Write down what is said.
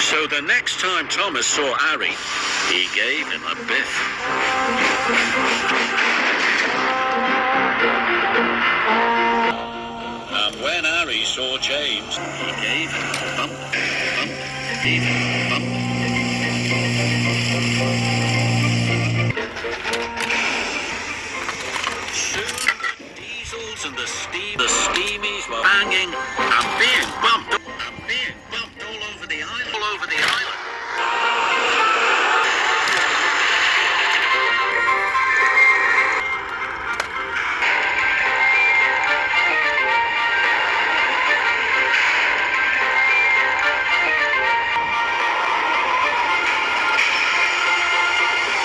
So the next time Thomas saw Harry, he gave him a biff. And when Harry saw James, he gave him a bump, gave him a bump. Soon the diesels and the steamies were banging and being bumped.